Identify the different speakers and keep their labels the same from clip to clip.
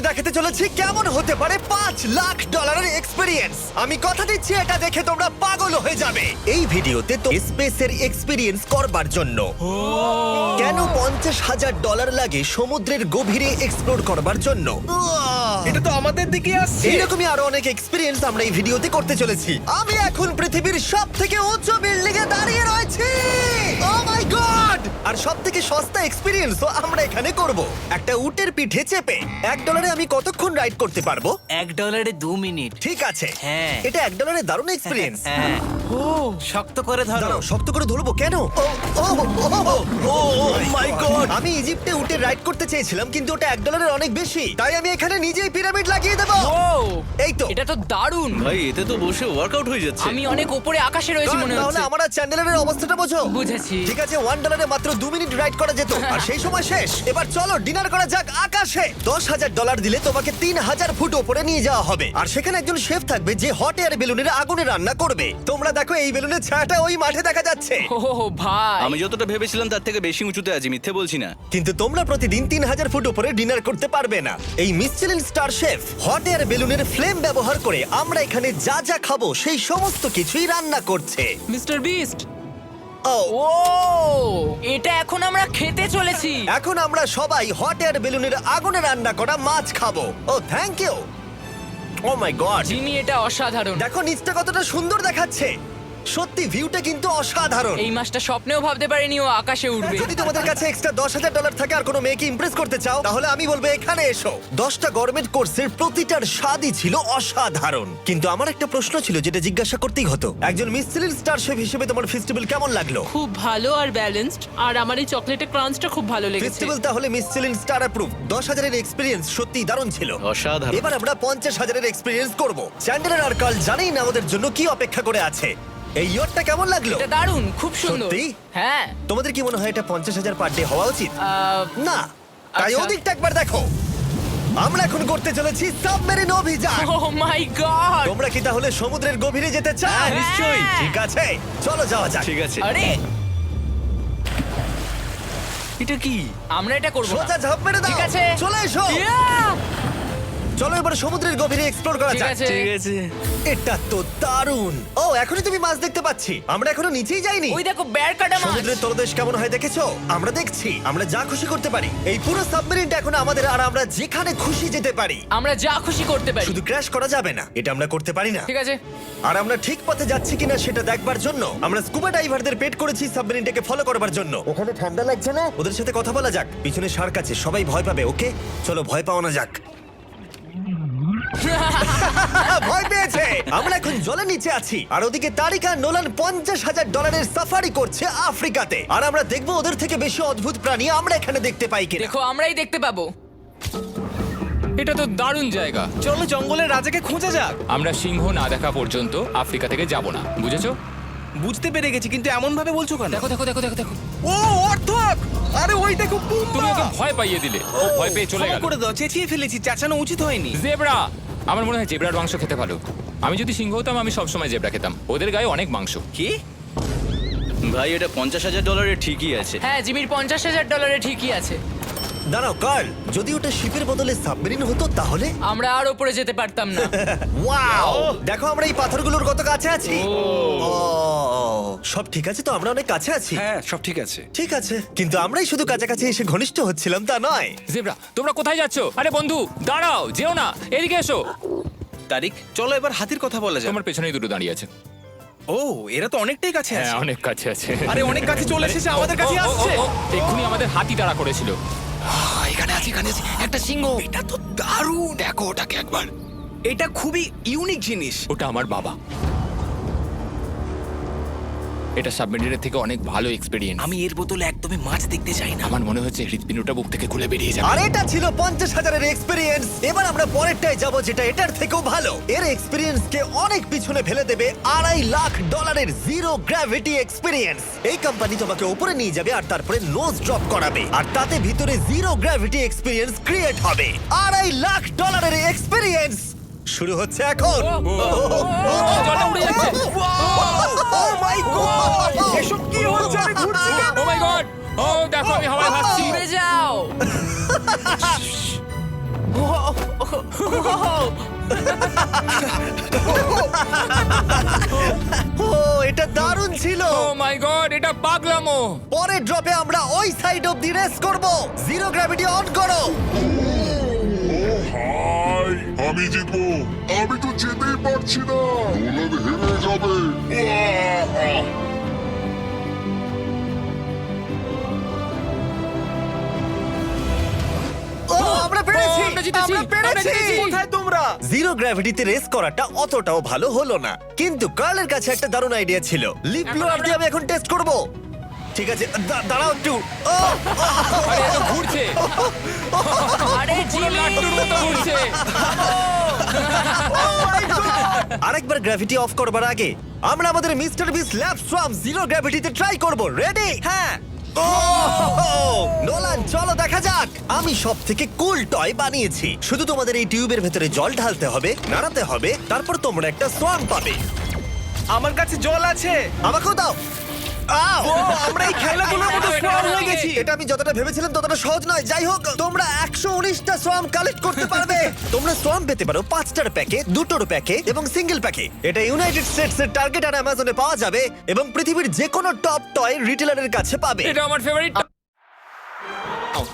Speaker 1: দেখাতে চলেছি কেমন হতে পারে $5 লাখ এক্সপিরিয়েন্স। আমি কথা দিচ্ছি এটা দেখে তোমরা পাগল হয়ে যাবে। এই ভিডিওতে তো স্পেসের এক্সপিরিয়েন্স করবার জন্য কেন $50,000 লাগে সমুদ্রের গভীরে এক্সপ্লোর করবার জন্য।
Speaker 2: এটা তো আমাদের দিকে আসছে।
Speaker 1: এইরকমই আরো অনেক এক্সপিরিয়েন্স আমরা এই ভিডিওতে করতে চলেছি। আমি এখন পৃথিবীর সব থেকে উঁচু বিল্ডিং এ দাঁড়িয়ে রয়েছি। ও মাই গড! আর সব থেকে সস্তা এক্সপিরিয়েন্সও আমরা এখানে করব। একটা উটের পিঠে চেপে $1 আমি কতক্ষণ রাইড করতে পারবো?
Speaker 3: $1 2 মিনিট।
Speaker 1: ঠিক আছে,
Speaker 3: হ্যাঁ।
Speaker 1: এটা $1 দারুণ এক্সপিরিয়েন্স।
Speaker 3: হ্যাঁ। শক্ত করে ধরো।
Speaker 1: দাঁড়াও, শক্ত করে ধরবো কেন? মাই গড! আমি ইজিপ্টে উটে রাইড করতে চেয়েছিলাম, কিন্তু ওটা $1 অনেক বেশি, তাই আমি এখানে নিজেই পিরামিড লাগিয়ে দেবো। এই তো।
Speaker 4: এটা তো দারুণ।
Speaker 2: ভাই এতে তো বসে ওয়ার্কআউট হয়ে যাচ্ছে।
Speaker 4: আমি অনেক উপরে আকাশে রয়েছি মনে
Speaker 1: তাহলে
Speaker 4: হচ্ছে।
Speaker 1: আমার আর চ্যান্ডেলের অবস্থাটা বোঝো।
Speaker 4: বুঝেছি।
Speaker 1: ঠিক আছে, $1 মাত্র 2 মিনিট রাইড করা যেত, আর সেই সময় শেষ। এবার চলো ডিনার করা যাক আকাশে। $10,000 দিলে তোমাকে 3000 ফুট উপরে নিয়ে যাওয়া হবে, আর সেখানে একজন শেফ থাকবে যে হট এয়ার বেলুনের আগুনে রান্না করবে। তোমরা দেখো এই বেলুনের ছায়াটা ওই মাঠে দেখা যাচ্ছে।
Speaker 4: ও ভাই,
Speaker 2: আমি যতটা ভেবেছিলাম তার থেকে বেশি উঁচুতে আছি, মিথ্যে বলছি না।
Speaker 1: কিন্তু তোমরা প্রতিদিন 3000 ফুট উপরে ডিনার করতে পারবে না। এই Michelin star chef hot air বেলুনের ফ্লেম ব্যবহার করে আমরা এখানে যা যা খাবো সেই সমস্ত কিছুই রান্না করছে।
Speaker 4: Mister beast.
Speaker 1: ও
Speaker 4: ও, এটা এখন আমরা খেতে চলেছি।
Speaker 1: এখন আমরা সবাই হট এয়ার বেলুনের আগুনে রান্না করা মাছ খাবো। Oh thank you. Oh my god,
Speaker 4: Jimmy, এটা অসাধারণ।
Speaker 1: দেখো নিচটা কতটা সুন্দর দেখাচ্ছে। সত্যি ভিউটা কিন্তু অসাধারণ।
Speaker 4: এই মাসটা স্বপ্নেও ভাবতে পারিনি ও আকাশে উঠবে।
Speaker 1: যদি তোমাদের কাছে এক্সট্রা $10,000 থাকে আর কোনো মেয়েকে ইমপ্রেস করতে চাও, তাহলে আমি বলবো এখানে এসো। 10টা গরমেট কোর্সের প্রতিটার স্বাদই ছিল অসাধারণ। কিন্তু আমার একটা প্রশ্ন ছিল যেটা জিজ্ঞাসা করতেই হতো, একজন মিশেলিন স্টার শেফ হিসেবে তোমার ফেস্টিভ্যাল কেমন লাগলো?
Speaker 5: খুব ভালো আর ব্যালেন্সড, আর আমার এই চকলেটের ক্রাঞ্চটা খুব ভালো লেগেছে।
Speaker 1: ফেস্টিভ্যাল তাহলে মিশেলিন স্টার অ্যাপ্রুভ। 10,000 এক্সপিরিয়েন্স সত্যি দারুণ ছিল।
Speaker 2: অসাধারণ।
Speaker 1: এবার আমরা 50,000 এক্সপিরিয়েন্স করব। চ্যান্ডেলার আর কার্ল জানেই না আমাদের জন্য কি অপেক্ষা করে আছে। এই ইয়ারটা কেমন লাগলো?
Speaker 4: এটা দারুণ, খুব সুন্দর।
Speaker 1: সত্যি?
Speaker 4: হ্যাঁ।
Speaker 1: তোমাদের কি মনে হয় এটা 50,000 পার ডে হওয়া উচিত? না, তাই
Speaker 4: আচ্ছা।
Speaker 1: ওদিকটা একবার দেখো। আমরা এখন করতে চলেছি সাবমেরিন অভিযান।
Speaker 4: ও মাই গড।
Speaker 1: তোমরা কি তাহলে সমুদ্রের গভীরে যেতে চাও?
Speaker 4: হ্যাঁ, নিশ্চয়ই।
Speaker 1: ঠিক আছে, চলো যাওয়া যাক।
Speaker 2: ঠিক আছে।
Speaker 4: আরে,
Speaker 2: এটা কি?
Speaker 4: আমরা এটা করব না।
Speaker 1: সোজা ঝাঁপ মেরে দাও।
Speaker 4: ঠিক আছে।
Speaker 1: চলে এসো।
Speaker 4: Yeah!
Speaker 1: চলো এবার সমুদ্রের গভীরে এক্সপ্লোর করা
Speaker 4: ঠিক
Speaker 1: যাক।
Speaker 4: আছে।
Speaker 2: ঠিক আছে।
Speaker 1: এটা তো দারুণ। ও, এখনই তুমি মাছ দেখতে পাচ্ছি। আমরা এখনো নিচেই যাইনি।
Speaker 4: ওই দেখো, বেয়ার কাটা মাছ।
Speaker 1: সমুদ্রের তলদেশ কেমন হয় দেখেছো? আমরা দেখছি, আমরা যা খুশি করতে পারি। এই পুরো সাবমেরিনটা এখন আমাদের, আর আমরা যেখানে খুশি যেতে পারি।
Speaker 4: আমরা যা খুশি করতে পারি।
Speaker 1: শুধু ক্র্যাশ করা যাবে না, এটা আমরা করতে পারি না।
Speaker 4: ঠিক আছে।
Speaker 1: আর আমরা ঠিক পথে যাচ্ছি কিনা সেটা দেখবার জন্য আমরা স্কুবা ডাইভারদের পেড করেছি সাবমেরিনটাকে ফলো করবার জন্য। ওখানে ঠান্ডা লাগছে না? ওদের সাথে কথা বলা যাক। পিছনে শার্ক আছে, সবাই ভয় পাবে। ওকে, চলো ভয় পাও না যাক। ভয় পেয়েছে। আমরা এখন জলের নিচে আছি, আর ওদিকে তারিকা নোলান $50,000 সাফারি করছে আফ্রিকাতে। আর আমরা দেখবো ওদের থেকে বেশি অদ্ভুত প্রাণী আমরা এখানে দেখতে পাই কিনা।
Speaker 4: দেখো, আমরাই দেখতে পাবো।
Speaker 6: এটা তো দারুণ জায়গা।
Speaker 2: চলো জঙ্গলের রাজাকে খোঁজা যাক।
Speaker 6: আমরা সিংহ না দেখা পর্যন্ত আফ্রিকা থেকে যাব না, বুঝেছো?
Speaker 2: বুঝতে পেরে গেছি, কিন্তু এমন ভাবে বলছো কেন?
Speaker 4: দেখো দেখো দেখো দেখো দেখো।
Speaker 2: ও অর্থক! আরে ওই দেখো
Speaker 6: তুমি ওকে ভয় পাইয়ে দিলে, ও ভয় পেয়ে চলে
Speaker 2: ক্ষমা
Speaker 6: গেল।
Speaker 2: করে দাও, চেঁচিয়ে ফেলেছি, চাচানো উচিত হয়নি।
Speaker 6: জেব্রা, আমার মনে হয় জেব্রার মাংস খেতে ভালো। আমি যদি সিংহ হতাম আমি সবসময় জেব্রা খেতাম, ওদের গায়ে অনেক মাংস।
Speaker 2: কি? ভাই এটা $50,000 ঠিকই আছে।
Speaker 4: হ্যাঁ, জিমির $50,000 ঠিকই আছে।
Speaker 1: দাঁড়াও কার্ল, যদি ওটা শিপের বদলে সাবমেরিন হতো তাহলে?
Speaker 4: আমরা আর উপরে যেতে পারতাম না।
Speaker 1: ওয়াও, দেখো আমরা এই পাথরগুলোর কত কাছে আছি। ও, সব ঠিক আছে তো? আমরা অনেক কাছে আছি।
Speaker 2: হ্যাঁ সব ঠিক আছে।
Speaker 1: ঠিক আছে, কিন্তু আমরাই শুধু কাছাকাছি এসে ঘনিষ্ঠ হচ্ছিলাম তা নয়।
Speaker 6: জেব্রা, তোমরা কোথায় যাচ্ছো? আরে বন্ধু দাঁড়াও, যেও না, এদিকে এসো।
Speaker 2: তারিক, চলো এবার হাতির কথা বলা যাক।
Speaker 6: তোমার পেছনেই দুটো দাঁড়িয়ে আছে।
Speaker 2: ও, এরা তো অনেকটাই কাছে
Speaker 6: হ্যাঁ,
Speaker 2: আছে।
Speaker 6: অনেক কাছে আছে।
Speaker 2: আরে অনেক কাছে চলে এসেছে, আমাদের কাছে আসছে।
Speaker 6: এক্ষুনি আমাদের হাতি তাড়া করেছিল।
Speaker 3: এখানে আছে একটা সিংহ।
Speaker 2: এটা তো দারুণ।
Speaker 3: দেখো ওটাকে একবার।
Speaker 2: এটা খুবই ইউনিক জিনিস।
Speaker 6: ওটা আমার বাবা। এটা সাবমেরিনের থেকে অনেক ভালো এক্সপেরিয়েন্স।
Speaker 3: আমি এর বোতলে একদমই মাছ দেখতে চাই না।
Speaker 6: আমার মনে হচ্ছে হৃৎপিণ্ডটা বুক থেকে খুলে বেরিয়ে যাবে।
Speaker 1: আর এটা ছিল 50,000 এক্সপিরিয়েন্স। এবার আমরা পরেরটায় যাব যেটা এটার থেকেও ভালো। এর এক্সপিরিয়েন্স কে অনেক পিছনে ফেলে দেবে। $2.5 লাখ জিরো গ্র্যাভিটি এক্সপিরিয়েন্স। এই কোম্পানি তোমাকে উপরে নিয়ে যাবে আর তারপরে নোজ ড্রপ করাবে, আর তাতে ভিতরে জিরো গ্র্যাভিটি এক্সপিরিয়েন্স ক্রিয়েট হবে। $2.5 লাখ এক্সপিরিয়েন্স শুরু হচ্ছে এখন।
Speaker 6: জলটা উড়ে যাচ্ছে।
Speaker 1: ও মাই গড,
Speaker 2: এসব কি হচ্ছে? আমি ঘুরছি কেন?
Speaker 6: ও মাই গড! ও দেখো, আমি হাওয়ায় ভাসছি।
Speaker 4: উড়ে যাও।
Speaker 1: ও এটা দারুণ ছিল।
Speaker 6: ও মাই গড, এটা পাগলামো।
Speaker 1: পরের ড্রপে আমরা ওই সাইড অফ দি রেস করব। জিরো গ্র্যাভিটি অন করো।
Speaker 7: হাই, আমি জিতবো। আমি তো যেতেই পারছি না, নোলান হেরে যাবে। আহ!
Speaker 1: ও আমরা পেরেছি,
Speaker 6: আমরা জিতেছি,
Speaker 1: আমরা
Speaker 6: আমরা
Speaker 1: পেরেছি।
Speaker 6: জিতেছি।
Speaker 1: কোথায় তোমরা? জিরো গ্র্যাভিটিতে রেস করাটা অতটাও ভালো হলো না, কিন্তু কার্লের কাছে একটা দারুণ আইডিয়া ছিল। লিপ ব্লোয়ার দিয়ে আমি এখন টেস্ট করব। ঠিক আছে, দাঁড়াও একটু। ও,
Speaker 6: আরে এত ঘুরছে,
Speaker 4: আরে জিমি
Speaker 6: লাট্টুর মতো ঘুরছে।
Speaker 1: আরেকবার গ্র্যাভিটি অফ করবার আগে আমরা আমাদের মিস্টার বিস ল্যাব সোয়াম জিরো গ্র্যাভিটিতে ট্রাই করব। রেডি? হ্যাঁ। নোলান চলো দেখা যাক। আমি সব থেকে কুল টয় বানিয়েছি। শুধু তোমাদের এই টিউবের ভেতরে জল ঢালতে হবে, নাড়াতে হবে, তারপর তোমরা একটা সোয়াম পাবে।
Speaker 3: আমার কাছে জল আছে।
Speaker 1: আমাকেও দাও। আও!
Speaker 3: আমরা এই খেলাগুলোর মতো স্ট্রং হয়ে গেছি।
Speaker 1: এটা আমি যতটা ভেবেছিলাম ততটা সহজ নয়। যাই হোক, তোমরা 119টা সোয়াম কালেক্ট করতে পারবে। তোমরা সোয়াম পেতে পারো 5টার প্যাকে, 2টোর প্যাকে এবং সিঙ্গেল প্যাকে। এটা ইউনাইটেড স্টেটস এর টার্গেট আর অ্যামাজনে পাওয়া যাবে এবং পৃথিবীর যে কোনো টপ টয় রিটেলারের কাছে পাবে।
Speaker 6: এটা আমার ফেভারিট।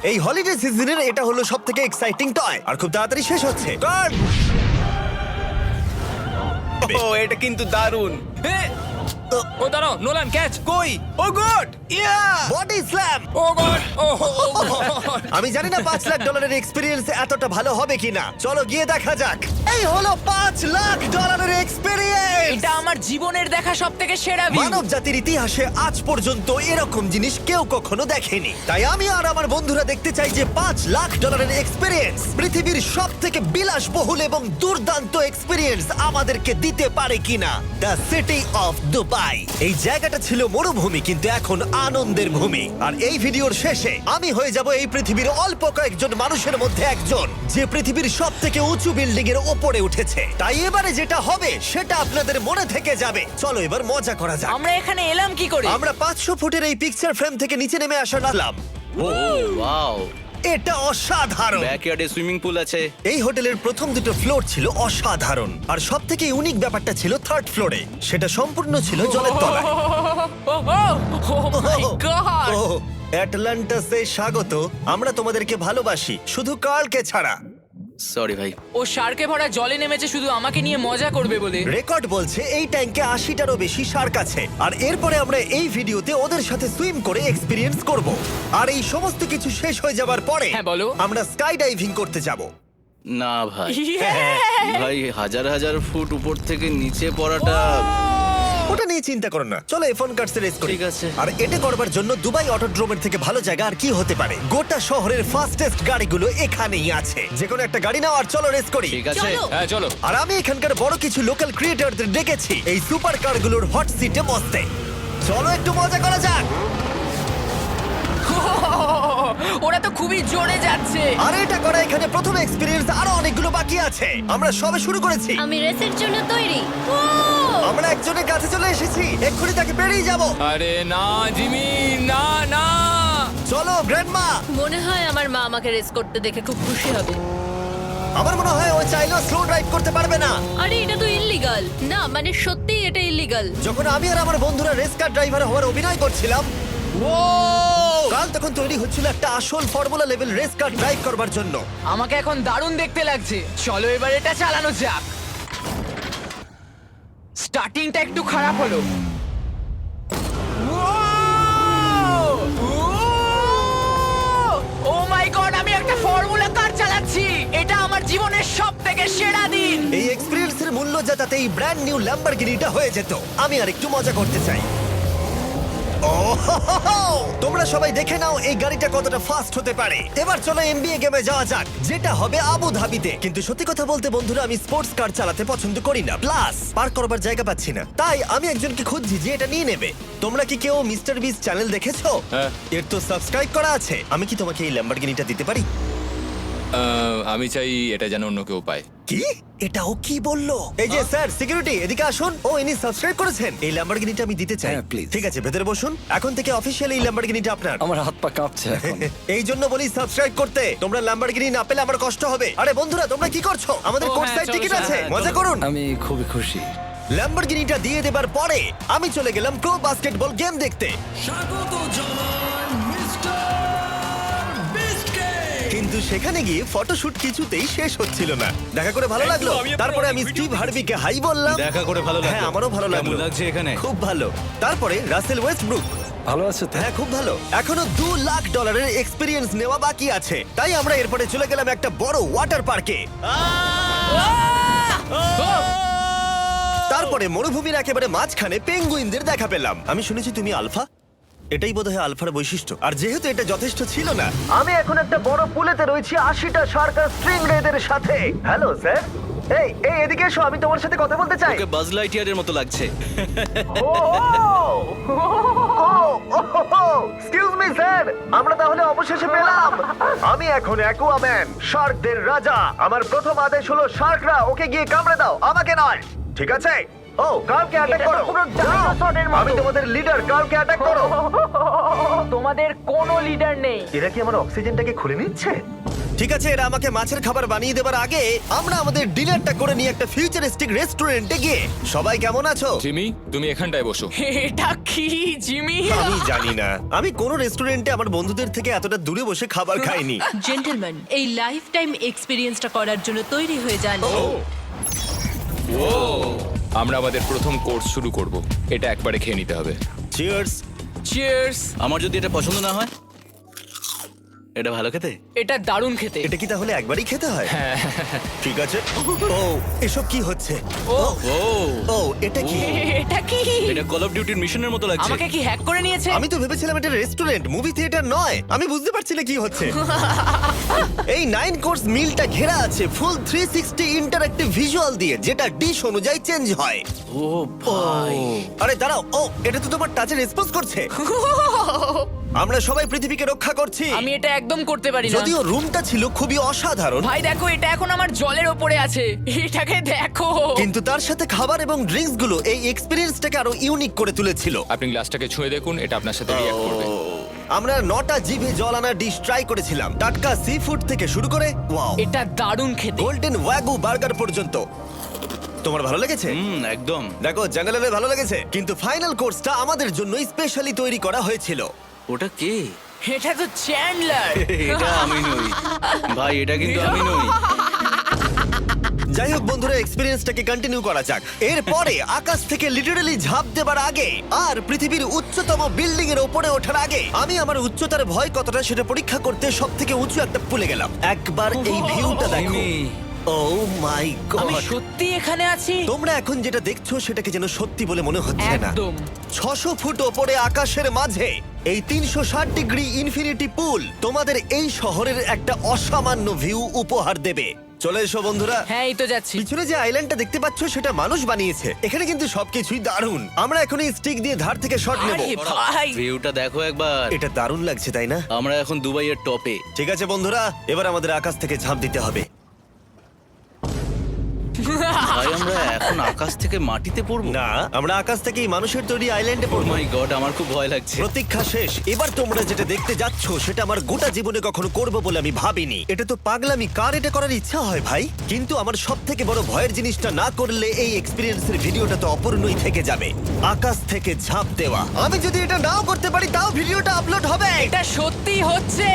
Speaker 1: এই হলিডে সিজনের এটা হলো সবথেকে এক্সাইটিং টয় আর খুব তাড়াতাড়ি শেষ হচ্ছে। কার্ড!
Speaker 3: ও এটা কিন্তু দারুণ।
Speaker 6: ও দাঁড়াও, নোলান ক্যাচ।
Speaker 3: কই? Oh god! Yeah!
Speaker 1: Body slam!
Speaker 6: Oh god, oh god.
Speaker 1: আমি জানি না $5 লাখ এক্সপেরিয়েন্স এতটা ভালো হবে কিনা। চলো গিয়ে দেখা যাক। এই হলো $5 লাখ এক্সপেরিয়েন্স।
Speaker 4: এটা আমার জীবনের দেখা সবথেকে সেরা ভিউ।
Speaker 1: মানব জাতির ইতিহাসে আজ পর্যন্ত এরকম জিনিস কেউ কখনো দেখেনি। তাই আমি আর আমার বন্ধুরা দেখতে চাই যে $5 লাখ এক্সপেরিয়েন্স পৃথিবীর সব থেকে বিলাসবহুল এবং দুর্দান্ত এক্সপেরিয়েন্স আমাদেরকে দিতে পারে কিনা। The city of Dubai. এই জায়গাটা ছিল মরুভূমি, কিন্তু এখন আনন্দের ভূমি। আর এই ভিডিওর শেষে আমি হয়ে যাব এই পৃথিবীর অল্প কয়েকজন মানুষের মধ্যে একজন, যে পৃথিবীর সব থেকে উঁচু বিল্ডিং এর ওপরে উঠেছে। তাই এবারে যেটা হবে সেটা আপনাদের মনে থেকে যাবে। চলো এবার মজা করা যাক।
Speaker 4: আমরা এখানে এলাম কি করে?
Speaker 1: আমরা 500 ফুটের এই পিকচার ফ্রেম থেকে নিচে নেমে আসা নামলাম।
Speaker 2: ও ওয়াও,
Speaker 1: এটা অসাধারণ।
Speaker 2: ব্যাকইয়ার্ডে সুইমিং পুল আছে।
Speaker 1: এই হোটেলের প্রথম দুটো ফ্লোর ছিল অসাধারণ, আর সব থেকে ইউনিক ব্যাপারটা ছিল থার্ড ফ্লোরে। সেটা সম্পূর্ণ ছিল জলের তলায়।
Speaker 4: ও মাই গড!
Speaker 1: ও অ্যাটলান্টাসে স্বাগত। আমরা তোমাদেরকে ভালোবাসি, শুধু কার্লকে ছাড়া।
Speaker 2: সরি ভাই।
Speaker 4: ও শার্কে ভরা জলে নেমেছে শুধু আমাকে নিয়ে মজা করবে বলে।
Speaker 1: রেকর্ড বলছে এই ট্যাঙ্কে 80টারও বেশি শার্ক আছে। আর এরপরে আমরা এই ভিডিওতে ওদের সাথে সুইম করে এক্সপিরিয়েন্স করব। আর এই সমস্ত কিছু শেষ হয়ে যাবার পরে
Speaker 4: হ্যাঁ, বলো।
Speaker 1: আমরা স্কাই ডাইভিং করতে যাব।
Speaker 2: না ভাই,
Speaker 1: হ্যাঁ।
Speaker 2: ভাই হাজার হাজার ফুট উপর থেকে নিচে পড়াটা।
Speaker 1: ওটা নিয়ে চিন্তা করো না, চলো ফোন কার্ডস রেস করি।
Speaker 2: ঠিক আছে।
Speaker 1: আর এটা করবার জন্য দুবাই অটোড্রোমের থেকে ভালো জায়গা আর কি হতে পারে। গোটা শহরের ফাস্টেস্ট গাড়িগুলো এখানেই আছে। যে কোনো একটা গাড়ি নাও আর চলো রেস করি।
Speaker 2: ঠিক আছে।
Speaker 6: হ্যাঁ চলো।
Speaker 1: আর আমি এখানকার বড় কিছু লোকাল ক্রিয়েটরদের ডেকেছি এই সুপার কারগুলোর হট সিটে বসতে। চলো একটু মজা করা যাক।
Speaker 4: ওরা তো খুবই জোরে যাচ্ছে।
Speaker 1: আর এটা করা এখানে প্রথম এক্সপিরিয়েন্স, আরো অনেকগুলো বাকি আছে। আমরা সবে শুরু করেছি।
Speaker 8: আমি রেসের জন্য তৈরি। ও!
Speaker 1: আমরা একজনের কাছে চলে এসেছি, এক্ষুনি তাকে পেরিয়ে যাব।
Speaker 6: আরে না জিমি, না না।
Speaker 1: চলো গ্র্যান্ডমা।
Speaker 8: মনে হয় আমার মা আমাকে রেস করতে দেখে খুব খুশি হবে।
Speaker 1: আমার মনে হয় ও চাইলেও স্লো ড্রাইভ করতে পারবে না।
Speaker 8: আরে এটা তো ইল্লিগাল। না মানে সত্যি এটা ইল্লিগাল।
Speaker 1: যখন আমি আর আমার বন্ধুরা রেস কার ড্রাইভার হওয়ার অভিনয় করছিলাম, কাল তখন তৈরি হচ্ছিল একটা আসল formula level race car drive করবার জন্য।
Speaker 4: আমাকে এখন দারুণ দেখতে লাগছে। চলো এবার এটা চালানো যাক। স্টার্টিংটা একটু খারাপ হলো। ও মাই গড, আমি একটা ফর্মুলা কার চালাচ্ছি। এটা আমার জীবনের সবথেকে সেরা দিন।
Speaker 1: এই এক্সপেরিয়েন্সের মূল্য যা তাতে এই ব্র্যান্ড নিউ ল্যাম্বরগিনিটা হয়ে যেত। আমি আর একটু মজা করতে চাই। তোমরা সবাই দেখে নাও এই গাড়িটা কতটা ফাস্ট হতে পারে। এবার চলো এমবিএ গেমে যাওয়া যাক, যেটা হবে আবু ধাবিতে। কিন্তু সত্যি কথা বলতে বন্ধুরা, আমি স্পোর্টস কার চালাতে পছন্দ করি না, প্লাস পার্ক করবার জায়গা পাচ্ছি না। তাই আমি একজনকে খুঁজছি যে এটা নিয়ে নেবে। তোমরা কি কেউ মিস্টার বিস চ্যানেল দেখেছো?
Speaker 6: হ্যাঁ।
Speaker 1: এর তো সাবস্ক্রাইব করা আছে। আমি কি তোমাকে এই ল্যাম্বরগিনিটা দিতে পারি?
Speaker 6: আমি চাই এটা যেন অন্য কেউ পায়।
Speaker 1: কি এটা ও কি বললো? এই যে স্যার সিকিউরিটি এদিকে আসুন। ও ইনি সাবস্ক্রাইব করেছেন। এই ল্যাম্বরগিনিটা আমি দিতে চাই।
Speaker 9: হ্যাঁ, please.
Speaker 1: ঠিক আছে, ভেতরে বসুন। এখন থেকে অফিসিয়ালি এই ল্যাম্বরগিনিটা আপনার।
Speaker 9: আমার হাত পা কাঁপছে এখন।
Speaker 1: এই জন্য বলি সাবস্ক্রাইব করতে। তোমরা ল্যাম্বরগিনি না পেলে আমার কষ্ট হবে। আরে বন্ধুরা, তোমরা কি করছো? আমাদের
Speaker 5: ও,
Speaker 1: কোর্ট
Speaker 5: হ্যাঁ,
Speaker 1: সাইড
Speaker 5: চলো,
Speaker 1: টিকিট
Speaker 5: চলো,
Speaker 1: আছে,
Speaker 2: হ্যাঁ,
Speaker 1: মজা
Speaker 2: চলো।
Speaker 1: করুন।
Speaker 9: আমি খুবই খুশি।
Speaker 1: ল্যাম্বরগিনিটা দিয়ে দেবার পরে আমি চলে গেলাম প্রো বাস্কেটবল গেম দেখতে। কিন্তু সেখানে গিয়ে ফটোশুট কিছুতেই শেষ হচ্ছিল না। দেখা করে ভালো লাগলো। তারপরে আমি স্টিভ হার্বিকে হাই বললাম।
Speaker 2: দেখা করে ভালো লাগলো।
Speaker 1: হ্যাঁ, আমারও ভালো লাগলো।
Speaker 2: কেমন লাগছে এখানে?
Speaker 1: খুব ভালো। তারপরে রাসেল ওয়েস্টব্রুক।
Speaker 9: ভালো আছে তো?
Speaker 1: হ্যাঁ, খুব ভালো। এখনো $2 লাখ এক্সপিরিয়েন্স নেওয়া বাকি আছে। তাই আমরা এরপরে চলে গেলাম একটা বড় ওয়াটার পার্কে। তারপরে মরুভূমির একেবারে মাঝখানে পেঙ্গুইনদের দেখা পেলাম। আমি শুনেছি তুমি আলফা। এটাই বোধহয় আলফার বৈশিষ্ট্য। আর যেহেতু এটা যথেষ্ট ছিল না, আমি এখন একটা বড় পুলেতে রয়েছি 80টা সার্কাস স্ট্রিং রেদের সাথে। Hello sir. এই এই এদিকে এসো, আমি তোমার সাথে কথা বলতে চাই।
Speaker 2: ওকে বাজ লাইটিয়ারের মতো লাগছে।
Speaker 1: এক্সকিউজ মি স্যার, আমরা তাহলে অবশেষে পেলাম। আমি এখন অ্যাকুয়াম্যান, শার্কদের রাজা। আমার প্রথম আদেশ হলো শার্করা ওকে গিয়ে কামড়ে দাও, আমাকে নয়। ঠিক আছে? ও, কার্লকে অ্যাটাক করো। আমি তোমাদের লিডার, কার্লকে অ্যাটাক করো।
Speaker 4: তোমাদের কোনো লিডার নেই।
Speaker 1: এরা কি আমার অক্সিজেনটাকে খুলে নিচ্ছে? ঠিক আছে, এরা আমাকে মাছের খাবার বানিয়ে দেবার আগে আমরা আমাদের ডিনারটা করে নিয়ে একটা ফিউচারিস্টিক রেস্টুরেন্টে গিয়ে। সবাই কেমন আছো?
Speaker 6: জিমি, তুমি এখানটায় বসো।
Speaker 4: এটা কি জিমি?
Speaker 1: আমি জানি না, আমি কোন রেস্টুরেন্টে আমার বন্ধুদের থেকে এতটা দূরে বসে খাবার খাইনি।
Speaker 8: জেন্টলম্যান, এই লাইফ টাইম এক্সপিরিয়েন্সটা করার জন্য তৈরি হয়ে যান।
Speaker 6: আমরা আমাদের প্রথম কোর্স শুরু করব। এটা একবারে খেয়ে নিতে হবে।
Speaker 1: চিয়ার্স।
Speaker 5: চিয়ার্স।
Speaker 2: আমার যদি এটা পছন্দ না হয়? এটা ভালো খেতে?
Speaker 5: এটা দারুণ খেতে।
Speaker 1: এটা কি তাহলে একবারই খেতে হয়? ঠিক আছে। ও, এসব কি হচ্ছে?
Speaker 5: ও
Speaker 2: ও,
Speaker 1: ও, এটা কি?
Speaker 4: এটা কি?
Speaker 2: এটা কল অফ ডিউটির মিশনের মতো লাগছে।
Speaker 4: আমাকে কি হ্যাক করে নিয়েছে?
Speaker 1: আমি তো ভেবেছিলাম এটা রেস্টুরেন্ট, মুভি থিয়েটার নয়। আমি বুঝতে পারছি না কি হচ্ছে। এই 9 কোর্স মিলটা ঘেরা আছে ফুল 360 ইন্টারঅ্যাক্টিভ ভিজুয়াল দিয়ে, যেটা ডিশ অনুযায়ী চেঞ্জ হয়।
Speaker 2: ও ভাই,
Speaker 1: আরে দাঁড়াও, ও এটা তো তোমার টাচে রেসপন্স করছে। আমরা সবাই পৃথিবীকে রক্ষা করছি।
Speaker 4: আমি এটা একদম করতে পারি না।
Speaker 1: যদিও রুমটা ছিল খুবই অসাধারণ,
Speaker 4: ভাই দেখো, এটা এখন আমার জলের ওপরে আছে। এটাকে দেখো।
Speaker 1: কিন্তু তার সাথে খাবার এবং ড্রিঙ্কস গুলো এই এক্সপেরিয়েন্সটাকে আরো ইউনিক করে তুলেছিল।
Speaker 6: আপনি গ্লাসটাকে ছুঁয়ে দেখুন, এটা আপনার সাথে রিঅ্যাক্ট করবে।
Speaker 1: আমরা 9টা জিভে জল আনা ডিশ ট্রাই করেছিলাম, টাটকা সি ফুড থেকে শুরু করে ওয়াও,
Speaker 4: এটা দারুণ খেতে।
Speaker 1: গোল্ডেন ওয়াগু বার্গার পর্যন্ত। তোমার ভালো লেগেছে?
Speaker 2: একদম।
Speaker 1: দেখো, জাঙ্গালের ভালো লেগেছে, কিন্তু ফাইনাল কোর্সটা আমাদের জন্য স্পেশালি তৈরি করা হয়েছিল।
Speaker 2: ওটা কে?
Speaker 4: এটা তো চ্যান্ডলার।
Speaker 2: এটা আমি নই ভাই, এটা কিন্তু আমি নই।
Speaker 1: যাই হোক বন্ধুরা, এক্সপেরিয়েন্সটাকে কন্টিনিউ করা যাক। এরপরে আকাশ থেকে লিটারালি ঝাঁপ দেবার আগে আর পৃথিবীর উচ্চতম বিল্ডিং এর উপরে ওঠার আগে আমি আমার উচ্চতার ভয় কতটা সেটা পরীক্ষা করতে সব থেকে উঁচু একটা পুলে গেলাম। একবার এই ভিউটা দেখো।
Speaker 2: জিমি।
Speaker 1: ও মাই
Speaker 4: আমি
Speaker 1: গড!
Speaker 4: সত্যি এখানে আছি।
Speaker 1: তোমরা এখন যেটা দেখছো সেটাকে যেন সত্যি বলে মনে হচ্ছে না।
Speaker 4: একদম।
Speaker 1: 600 ফুট ওপরে আকাশের মাঝে এই 360 ডিগ্রি ইনফিনিটি পুল তোমাদের এই শহরের একটা অসামান্য ভিউ উপহার দেবে। চলে এসো বন্ধুরা।
Speaker 4: হ্যাঁ, এই তো যাচ্ছি।
Speaker 1: পিছনে যে আইল্যান্ডটা দেখতে পাচ্ছ সেটা মানুষ বানিয়েছে। এখানে কিন্তু সবকিছুই দারুণ। আমরা এখন এই স্টিক দিয়ে ধার থেকে শট নেব।
Speaker 4: আরে ভাই,
Speaker 2: ভিউটা দেখো একবার।
Speaker 1: এটা দারুণ লাগছে, তাই না?
Speaker 2: আমরা এখন দুবাইয়ের টপে।
Speaker 1: ঠিক আছে বন্ধুরা, এবার আমাদের আকাশ থেকে ঝাঁপ দিতে হবে।
Speaker 2: ভাই, আমরা এখন আকাশ থেকে মাটিতে পড়বো?
Speaker 1: না, আমরা আকাশ থেকে এই মানুষের তৈরি আইল্যান্ডে
Speaker 2: ও
Speaker 1: পড়বো।
Speaker 2: মাই গড, আমার খুব ভয় লাগছে।
Speaker 1: প্রতীক্ষা শেষ। এবার তোমরা যেটা দেখতে যাচ্ছ সেটা আমার গোটা জীবনে কখনো করব বলে আমি ভাবিনি। এটা তো পাগলামি, কার এটা করার ইচ্ছা হয় ভাই? কিন্তু আমার সব থেকে বড় ভয়ের জিনিসটা না করলে এই এক্সপিরিয়েন্সের ভিডিওটা তো অপূর্ণই থেকে যাবে। আকাশ থেকে ঝাঁপ দেওয়া। আমি যদি এটা নাও করতে পারি তাও ভিডিওটা আপলোড হবে।
Speaker 4: এটা সত্যি হচ্ছে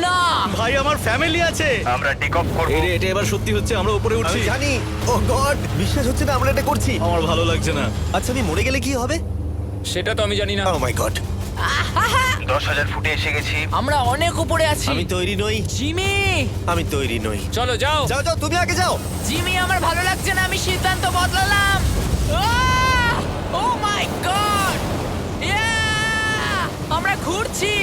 Speaker 4: না।
Speaker 2: ভাই, আমার ফ্যামিলি আছে।
Speaker 1: আমরা টেক অফ করব।
Speaker 2: এটা এবার সত্যি হচ্ছে, আমরা উপরে উঠছি।
Speaker 1: আমি জানি। ও গড, বিশ্বাস হচ্ছে না আমরা এটা করছি।
Speaker 2: আমার ভালো লাগছে না।
Speaker 1: আচ্ছা, আমি মরে গেলে কি হবে?
Speaker 6: সেটা তো আমি জানি না।
Speaker 1: ও মাই গড। 10,000 ফুটে এসে গেছি।
Speaker 4: আমরা অনেক উপরে আছি।
Speaker 1: আমি তৈরি নই।
Speaker 4: জিমি,
Speaker 1: আমি তৈরি নই।
Speaker 6: চলো যাও।
Speaker 1: যাও যাও, তুমি আগে যাও।
Speaker 4: জিমি, আমার ভালো লাগছে না। আমি সিদ্ধান্ত বদলালাম। ও মাই গড! আমরা ঘুরছি।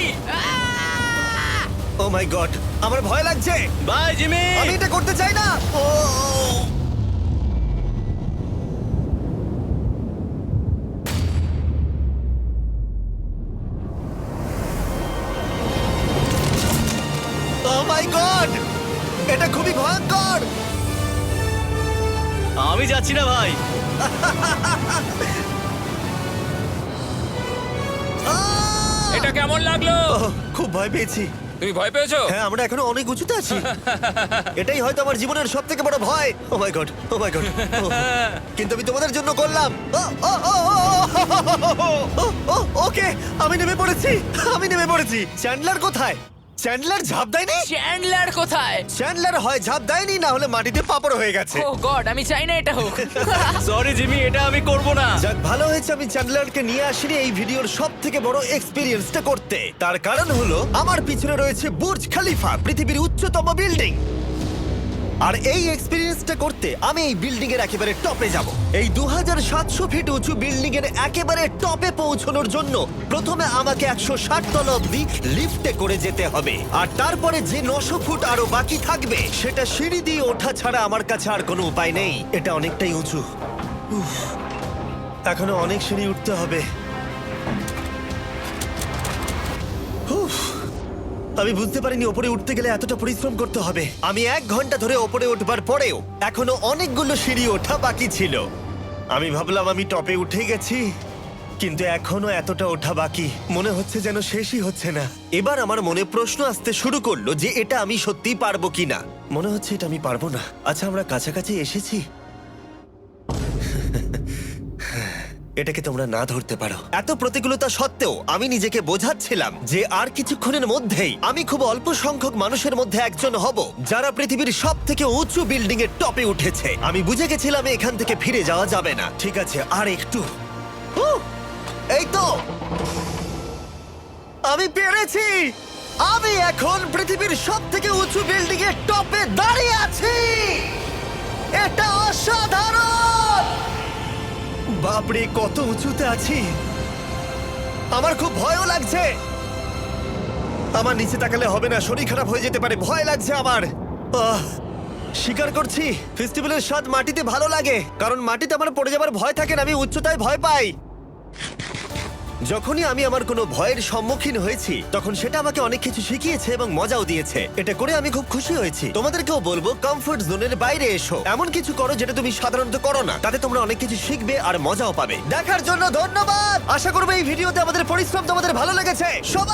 Speaker 1: ও মাই গড, আমার ভয় লাগছে।
Speaker 2: Bye Jimmy.
Speaker 1: আমি এটা করতে চাই না। ও মাই গড, এটা খুবই ভয়ঙ্কর।
Speaker 2: আমি যাচ্ছি না ভাই।
Speaker 6: এটা কেমন লাগলো?
Speaker 1: ওহ, খুব ভয় পেয়েছি।
Speaker 6: তুমি ভয় পেয়েছো?
Speaker 1: হ্যাঁ, আমরা এখনো অনেক উঁচুতে আছি। এটাই হয়তো আমার জীবনের সব থেকে বড় ভয়। ও my god, O my god. কিন্তু আমি তোমাদের জন্য করলাম। ওকে, আমি নেমে পড়েছি। চ্যান্ডলার কোথায়? চ্যান্ডলার ঝাঁপ দেয়নি?
Speaker 4: চ্যান্ডলার কোথায়?
Speaker 1: চ্যান্ডলার হয় ঝাঁপ দেয়নি, না হলে মাটিতে পাপড় হয়ে গেছে।
Speaker 4: ও গড, আমি চাই না এটা হোক।
Speaker 2: সরি জিমি, এটা আমি করব না।
Speaker 1: যাক, ভালো হয়েছে আমি চ্যান্ডলারকে নিয়ে আসিনি এই ভিডিওর সব থেকে বড় এক্সপিরিয়েন্সটা করতে। তার কারণ হলো আমার পিছনে রয়েছে বুর্জ খলিফা, পৃথিবীর উচ্চতম বিল্ডিং। আর এই এক্সপিরিয়েন্সটা করতে আমি এই বিল্ডিং এর একেবারে টপে যাব। এই 2700 ফিট উঁচু বিল্ডিং এর একেবারে টপে পৌঁছানোর জন্য প্রথমে আমাকে 160 তলা অব্দি লিফটে করে যেতে হবে, আর তারপরে যে 900 ফুট আরো বাকি থাকবে সেটা সিঁড়ি দিয়ে ওঠা ছাড়া আমার কাছে আর কোনো উপায় নেই। এটা অনেকটাই উঁচু। উফ, এখনো অনেক সিঁড়ি উঠতে হবে। উফ, আমি বুঝতে পারিনি ওপরে উঠতে গেলে এতটা পরিশ্রম করতে হবে। আমি 1 ঘন্টা ধরে ওপরে উঠবার পরেও এখনো অনেকগুলো সিঁড়ি ওঠা বাকি ছিল। আমি ভাবলাম আমি টপে উঠে গেছি, কিন্তু এখনো এতটা ওঠা বাকি। মনে হচ্ছে যেন শেষই হচ্ছে না। এবার আমার মনে প্রশ্ন আসতে শুরু করলো যে এটা আমি সত্যিই পারবো কিনা। মনে হচ্ছে এটা আমি পারবো না। আচ্ছা, আমরা কাছাকাছি এসেছি। এটাকে তোমরা না ধরতে পারো। এত প্রতিকূলতা সত্ত্বেও আমি নিজেকে বোঝাচ্ছিলাম যে আর কিছুক্ষণের মধ্যেই আমি খুব অল্প সংখ্যক মানুষের মধ্যে একজন হব যারা পৃথিবীর সব থেকে উঁচু বিল্ডিং এর টপে উঠেছে। আমি বুঝে গেছিলাম এখান থেকে ফিরে যাওয়া যাবে না। ঠিক আছে, আর একটু। এই তো, আমি পেরেছি। আমি এখন পৃথিবীর সব থেকে উঁচু বিল্ডিং এর টপে দাঁড়িয়ে আছি। এটা অসাধারণ। বাপরে, কত উঁচুতে আছি। আমার খুব ভয়ও লাগছে। আমার নিচে তাকালে হবে না, শরীর খারাপ হয়ে যেতে পারে। ভয় লাগছে আমার। স্বীকার করছি, ফেস্টিভ্যালের স্বাদ মাটিতে ভালো লাগে, কারণ মাটিতে আমার পড়ে যাবার ভয় থাকে না। আমি উচ্চতায় ভয় পাই। যখনই আমি আমার কোনো ভয়ের সম্মুখীন হয়েছি তখন সেটা আমাকে অনেক কিছু শিখিয়েছে এবং মজাও দিয়েছে। এটা করে আমি খুব খুশি হয়েছি। তোমাদেরকেও বলবো কমফোর্ট জোনের বাইরে এসো, এমন কিছু করো যেটা তুমি সাধারণত করো না। তাতে তোমরা অনেক কিছু শিখবে আর মজাও পাবে। দেখার জন্য ধন্যবাদ। আশা করবো এই ভিডিওতে আমাদের পরিশ্রম তোমাদের ভালো লেগেছে। সবাই